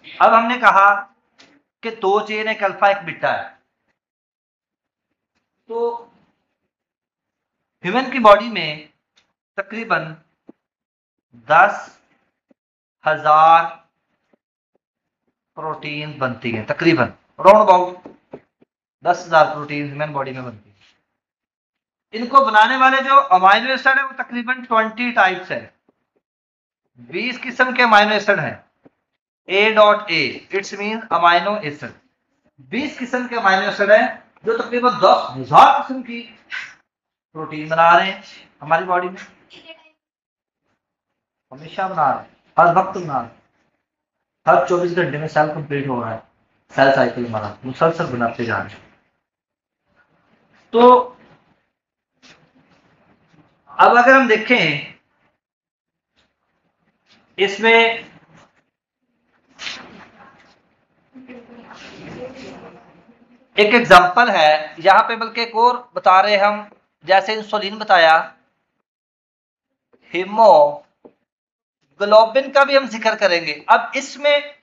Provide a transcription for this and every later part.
अब हमने कहा कि 2 चेन, एक अल्फा एक बीटा है। तो ह्यूमन की बॉडी में तकरीबन 10,000 प्रोटीन बनती है, तकरीबन round about 10,000 protein human body में बनती है। इनको बनाने वाले जो अमाइनो एसिड है वो तकरीबन 20 टाइप्स है, 20 किस्म के अमाइनो एसिड हैं। A.A it's mean amino acid. 20 किस्म के अमाइनो एसिड है जो तकरीबन 10,000 किस्म की प्रोटीन बना रहे हैं हमारी बॉडी में। हमेशा बना रहे हैं, हर वक्त बना रहे हैं, हर 24 घंटे में सेल कंप्लीट हो रहा है, सेल साइकिल हमारा मुसलसल बनाते जा रहे हैं। तो अब अगर हम देखें इसमें एक एग्जांपल है यहां पे, बल्कि एक और बता रहे हम, जैसे इंसुलिन बताया, हीमोग्लोबिन का भी हम जिक्र करेंगे। अब इसमें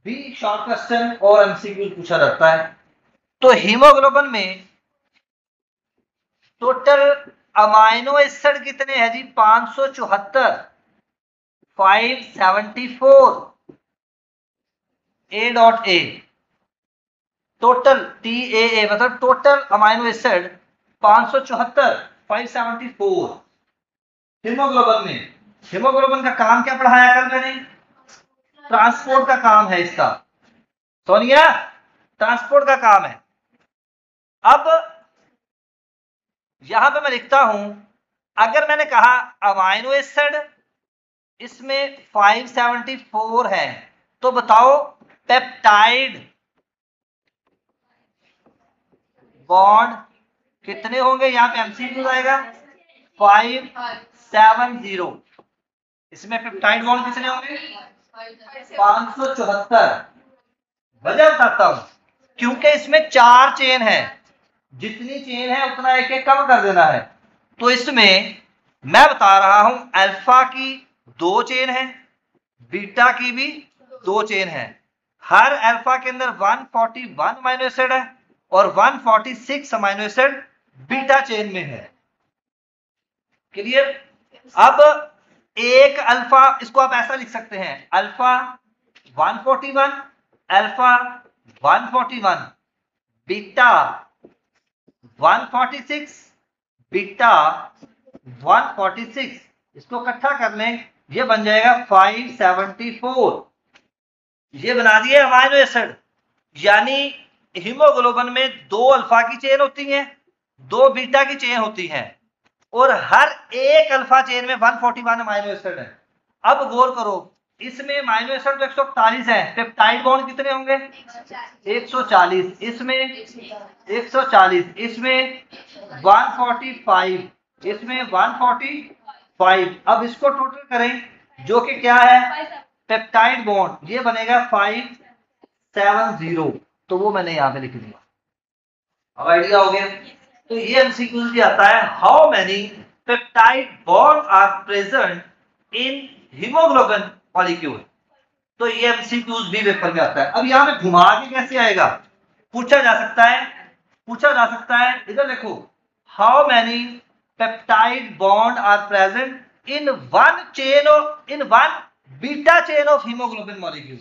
भी शॉर्ट क्वेश्चन और एमसीक्यू पूछा जाता है। तो हीमोग्लोबिन में टोटल अमाइनो एसिड कितने हैं जी? 574, 574 A.A टोटल TAA मतलब टोटल अमाइनो एसिड 574, 574 हीमोग्लोबिन में। हीमोग्लोबिन का काम क्या पढ़ाया कल मैंने? ट्रांसपोर्ट का काम है इसका, सोनिया, ट्रांसपोर्ट का काम है। अब यहां पे मैं लिखता हूं, अगर मैंने कहा अमाइनो एसिड इसमें 574 है, तो बताओ पेप्टाइड बॉन्ड कितने होंगे? यहां पे एमसीक्यू आएगा 570। इसमें पेप्टाइड बॉन्ड कितने होंगे? 574। वजह बताता हूं, क्योंकि इसमें 4 चेन है, जितनी चेन है उतना एक एक कम कर देना है। तो इसमें मैं बता रहा हूं अल्फा की 2 चेन है, बीटा की भी 2 चेन है। हर अल्फा के अंदर 141 अमाइनो एसिड है और 146 अमाइनो एसिड बीटा चेन में है। क्लियर? अब एक अल्फा, इसको आप ऐसा लिख सकते हैं, अल्फा 141, अल्फा 141, बीटा 146, बीटा 146, इसको इकट्ठा कर लें, ये बन जाएगा 574। ये बना दिए अमाइनो एसिड। यानी हीमोग्लोबिन में 2 अल्फा की चेन होती है, 2 बीटा की चेन होती है, और हर एक अल्फा चेन में 141 अमाइनो एसिड है। अब गौर करो, इसमें अमाइनो एसिड तो 140 है, पेप्टाइड बॉन्ड कितने होंगे? 140, इसमें 140, इसमें 145, इसमें 145। अब इसको टोटल करें, जो कि क्या है? पेप्टाइड बॉन्ड, ये बनेगा 570। तो वो मैंने यहां पे लिख दिया। अब आइडिया हो गया। तो ये एमसीक्यू भी आता है, how many peptide bond are present in haemoglobin molecule. तो ये एमसीक्यूज भी पेपर में आता है। अब यहां पे घुमा के कैसे आएगा? पूछा जा सकता है, पूछा जा सकता है, इधर देखो, how many peptide bond are present in one chain of, in one beta chain of haemoglobin molecule.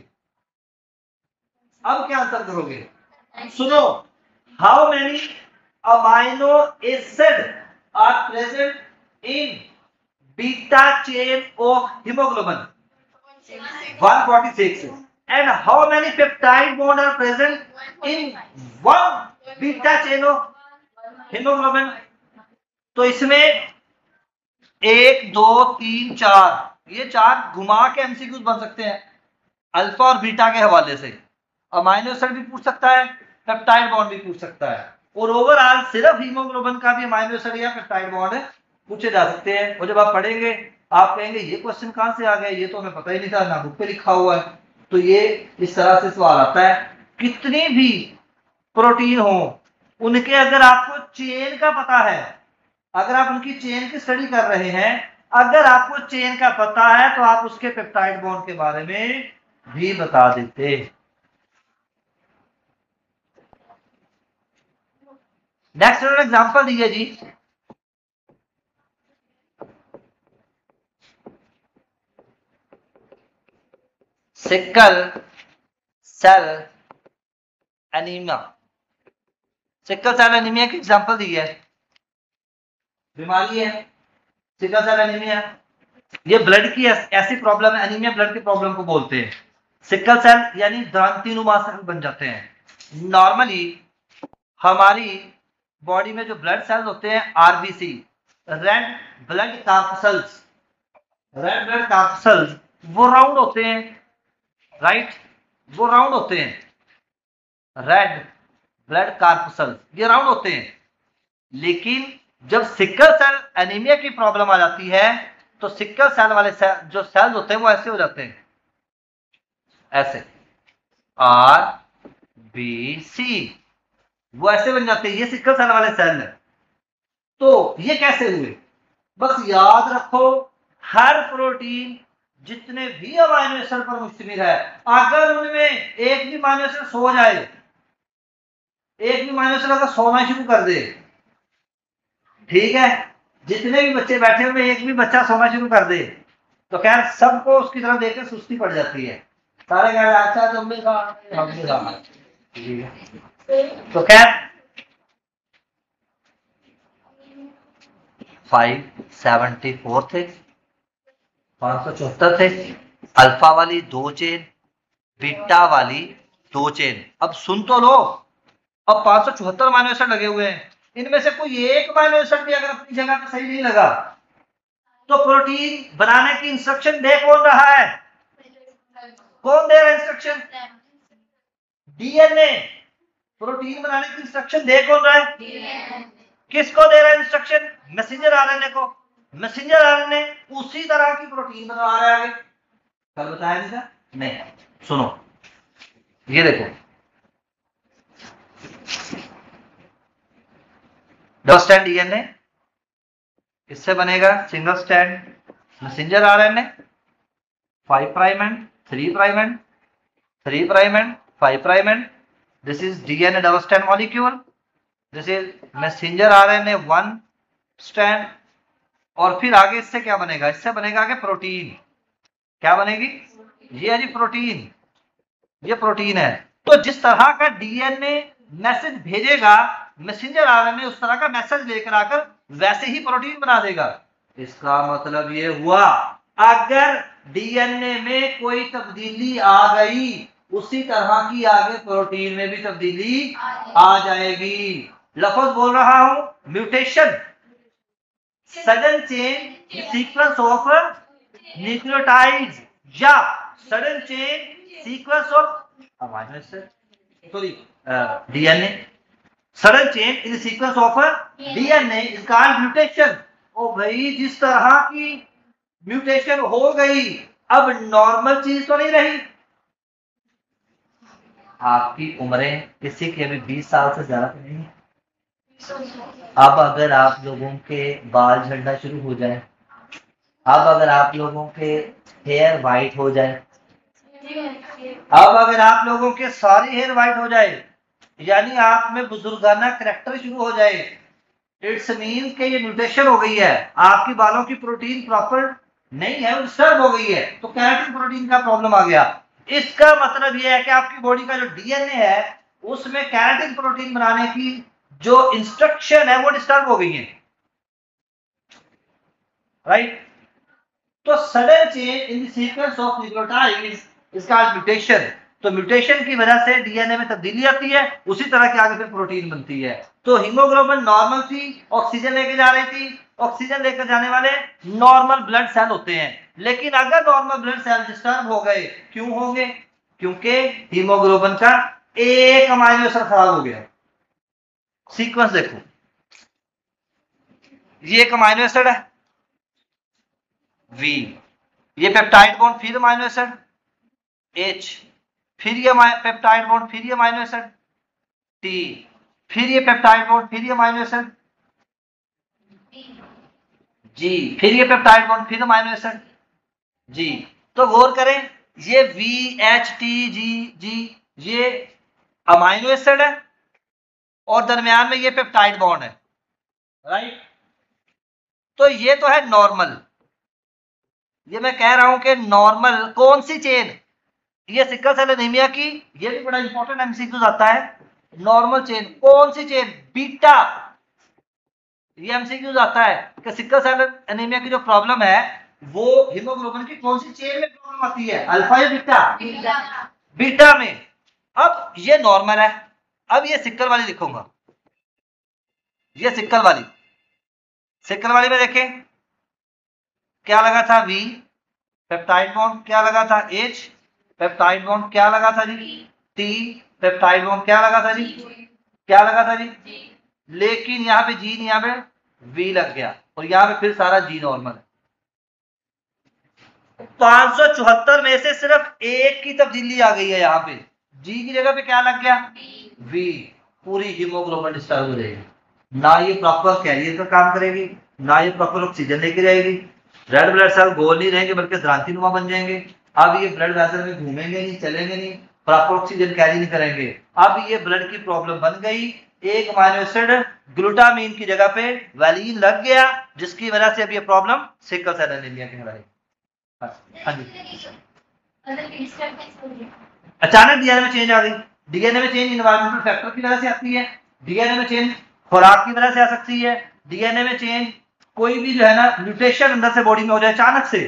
अब क्या आंसर करोगे? सुनो, how many amino acid are present in beta chain of haemoglobin? 146. And how many peptide bond are present in one beta chain of hemoglobin? तो इसमें 1 2 3 4, ये 4 घुमा के MCQs बन सकते हैं अल्फा और बीटा के हवाले से। अमाइनो एसिड भी पूछ सकता है, पेप्टाइड बॉन्ड भी पूछ सकता है, और ओवरऑल सिर्फ हीमोग्लोबिन का भी अमाइनो एसिड या पेप्टाइड बॉन्ड पूछे जा सकते हैं। और जब आप पढ़ेंगे आप कहेंगे ये क्वेश्चन कहां से आ गया, ये तो हमें पता ही नहीं था, ना बुक पे लिखा हुआ है। तो ये इस तरह से सवाल आता है। कितनी भी प्रोटीन हो, उनके अगर आपको चेन का पता है, अगर आप उनकी चेन की स्टडी कर रहे हैं, अगर आपको चेन का पता है, तो आप उसके पेप्टाइड बॉन्ड के बारे में भी बता देते। नेक्स्ट एग्जांपल दीजिए जी। Sickle cell anaemia. Sickle cell anaemia की एग्जांपल दी है, बीमारी है सिकल सेल एनीमिया। ये ब्लड की ऐसी प्रॉब्लम है, एनीमिया ब्लड की प्रॉब्लम को बोलते हैं। सिकल सेल यानी द्रांतिनुमा सेल बन जाते हैं। नॉर्मली हमारी बॉडी में जो ब्लड सेल्स होते हैं RBC, red blood corpuscles, red blood corpuscles, वो राउंड होते हैं, राइट, वो राउंड होते हैं। रेड ब्लड कार्पसल्स ये राउंड होते हैं। लेकिन जब सिकल सेल एनीमिया की प्रॉब्लम आ जाती है तो सिकल सेल वाले जो सेल्स होते हैं वो ऐसे हो जाते हैं, ऐसे आर बी सी, वो ऐसे बन जाते हैं। ये सिकल सेल वाले सेल है। तो ये कैसे हुए? बस याद रखो, हर प्रोटीन जितने भी अमाइनो एसिड पर मुश्तमिल है, अगर उनमें एक भी अमाइनो एसिड सो जाए, एक भी अमाइनो एसिड अगर सोना शुरू कर दे, ठीक है, जितने भी बच्चे बैठे हुए एक भी बच्चा सोना शुरू कर दे तो खैर सबको उसकी तरफ देखकर सुस्ती पड़ जाती है। सारे कह रहे अच्छा तुम भी खाओ, हम भी खाओ, ठीक है। तो खैर 574 थे, 574 थे। अल्फा वाली 2 चेन, बीटा वाली 2 चेन। अब सुन तो लो, अब 574 अमाइनो एसिड लगे हुए हैं, इनमें से कोई एक अमाइनो एसिड भी अगर अपनी जगह पे सही नहीं लगा तो प्रोटीन बनाने की इंस्ट्रक्शन दे कौन रहा है? कौन दे रहा है इंस्ट्रक्शन? डीएनए। प्रोटीन बनाने की इंस्ट्रक्शन दे कौन रहा है? किसको दे रहा है इंस्ट्रक्शन? मैसेंजर आरएनए को। मैसेंजर आरएनए उसी तरह की प्रोटीन बना रहा है आगे। कल बताया नहीं था? नहीं, सुनो, ये देखो, डबल स्टैंड डीएनए, इससे बनेगा single stand messenger RNA, 5 prime and 3 prime and 3 prime and 5 prime and. This is DNA double stand molecule, this is messenger RNA 1 stand. और फिर आगे इससे क्या बनेगा? इससे बनेगा आगे प्रोटीन। क्या बनेगी? ये है जी प्रोटीन, ये प्रोटीन है। तो जिस तरह का डीएनए मैसेज भेजेगा मैसेंजर आरएनए उस तरह का मैसेज लेकर आकर वैसे ही प्रोटीन बना देगा। इसका मतलब ये हुआ अगर डीएनए में कोई तब्दीली आ गई उसी तरह की आगे प्रोटीन में भी तब्दीली आ जाएगी। लफ्ज बोल रहा हूं, mutation, sudden change sequence of nucleotides या sudden change sequence of amino acid, sorry DNA, sudden change in sequence of DNA is called mutation. ओ भाई, जिस तरह की म्यूटेशन हो गई अब नॉर्मल चीज तो नहीं रही। आपकी उम्रें किसी की अभी 20 साल से ज्यादा तो नहीं। अब अगर आप लोगों के बाल झड़ना शुरू हो जाए, अब अगर आप लोगों के हेयर वाइट हो जाए, अब अगर आप लोगों के सारी हेयर वाइट हो जाए, यानी आप में बुजुर्गाना करैक्टर शुरू हो जाए, इट्स मीन के ये म्यूटेशन हो गई है, आपकी बालों की प्रोटीन प्रॉपर नहीं है, डिस्टर्ब हो गई है, तो केराटिन प्रोटीन का प्रॉब्लम आ गया। इसका मतलब यह है कि आपकी बॉडी का जो डीएनए है उसमें केराटिन प्रोटीन बनाने की जो इंस्ट्रक्शन है वो डिस्टर्ब हो गई है, राइट। तो sudden change in the sequence of nucleotides is called mutation. तो म्यूटेशन की वजह से डीएनए में तब्दीली आती है, उसी तरह के आगे फिर प्रोटीन बनती है। तो हीमोग्लोबिन नॉर्मल थी, ऑक्सीजन लेके जा रही थी, ऑक्सीजन लेकर जाने वाले नॉर्मल ब्लड सेल होते हैं। लेकिन अगर नॉर्मल ब्लड सेल डिस्टर्ब हो गए, क्यों होंगे? क्योंकि हीमोग्लोबिन का एक अमाइनो एसिड खराब हो गया। सीक्वेंस देखो, ये एक अमाइनो एसिड है वी, ये पेप्टाइड बॉन्ड फिर अमाइनो एसिड H, फिर ये पेप्टाइड बॉन्ड फिर ये अमाइनो एसिड T, फिर ये पेप्टाइड बॉन्ड फिर ये अमाइनो एसिड G, फिर ये पेप्टाइड बॉन्ड फिर अमाइनो एसिड G। तो गौर करें, ये VHTG ये अमाइनो एसिड है और दरमियान में ये पेप्टाइड बॉन्ड है, राइट। तो ये तो है नॉर्मल, ये मैं कह रहा हूं कि नॉर्मल कौन सी चेन, ये सिकल सेल एनीमिया की, ये भी बड़ा इंपॉर्टेंट एमसीक्यूज आता है। नॉर्मल चेन कौन सी चेन, बीटा, ये एमसीक्यूज आता है कि सिकल सेल एनीमिया की जो प्रॉब्लम है वो हीमोग्लोबिन की कौन सी चेन में प्रॉब्लम आती है, अल्फा या बीटा, बीटा में। अब ये नॉर्मल है, अब ये सिकल वाली लिखूंगा, ये सिकल वाली में देखें क्या लगा था, V पेप्टाइड बॉन्ड, क्या लगा था H पेप्टाइड बॉन्ड, क्या लगा था जी T पेप्टाइड बॉन्ड, क्या लगा था जी, क्या लगा था जी, लेकिन यहाँ पे G नहीं, यहाँ पे V लग गया और यहाँ पे फिर सारा G नॉर्मल है। 574 में से सिर्फ एक की तब्दीली आ गई है, यहाँ पे G की जगह पे क्या लग गया, V, पूरी हीमोग्लोबिन डिस्टर्ब हो जाएगी, ना ये प्रॉपर कैरियर का काम करेगी, ना ये प्रॉपर ऑक्सीजन लेके जाएगी, रेड ब्लड सेल गोल नहीं रहेंगे बल्कि क्रांतिनुमा बन जाएंगे। अब ये ब्लड वेसल में घूमेंगे नहीं, चलेंगे नहीं, प्रॉपर ऑक्सीजन कैरी नहीं करेंगे। अब ये ब्लड की प्रॉब्लम बन गई, एक अमाइनो एसिड ग्लूटामीन की जगह पे वैलिन लग गया, जिसकी वजह से अब ये प्रॉब्लम सिकल सेल एनीमिया कहलाएगी। हाँ जी, अचानक डीएनए में चेंज आ गई, डीएनए में चेंज इन्वायरमेंटल फैक्टर की वजह से आती है, डीएनए में चेंज खुराक की वजह से आ सकती है, डीएनए में चेंज कोई भी जो है ना म्यूटेशन अंदर से बॉडी में हो जाए अचानक से,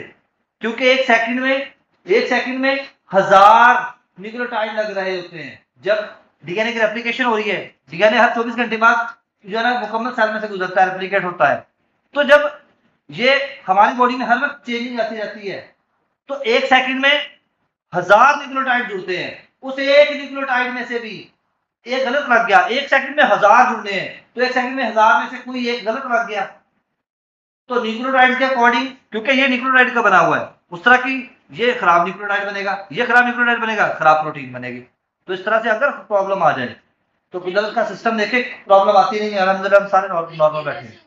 क्योंकि एक सेकंड में 1000 न्यूक्लियोटाइड लग रहे होते हैं। जब डीएनए की रेप्लिकेशन हो रही है, डीएनए हर 24 घंटे बाद जो है ना मुकम्मल सेल में से गुजरता है, रेप्लिकेट होता है। तो जब ये हमारी बॉडी में हर वक्त चेंजिंग आती जाती है, तो एक सेकंड में 1000 न्यूक्लियोटाइड जुड़ते हैं, उस एक न्यूक्लियोटाइड में से भी एक गलत लग गया, एक सेकंड में 1000 जुड़ने हैं, तो एक सेकंड में 1000 में से कोई एक गलत लग गया, तो न्यूक्लियोटाइड के अकॉर्डिंग, क्योंकि ये न्यूक्लियोटाइड का बना हुआ है, उस तरह की ये खराब न्यूक्लियोटाइड बनेगा, ये खराब न्यूक्लियोटाइड बनेगा, खराब प्रोटीन बनेगी। तो इस तरह से अगर प्रॉब्लम आ जाए तो कुदरत का सिस्टम देखे प्रॉब्लम आती नहीं है, अलहमदुलिल्लाह हम सारे नॉर्मल बैठे हैं।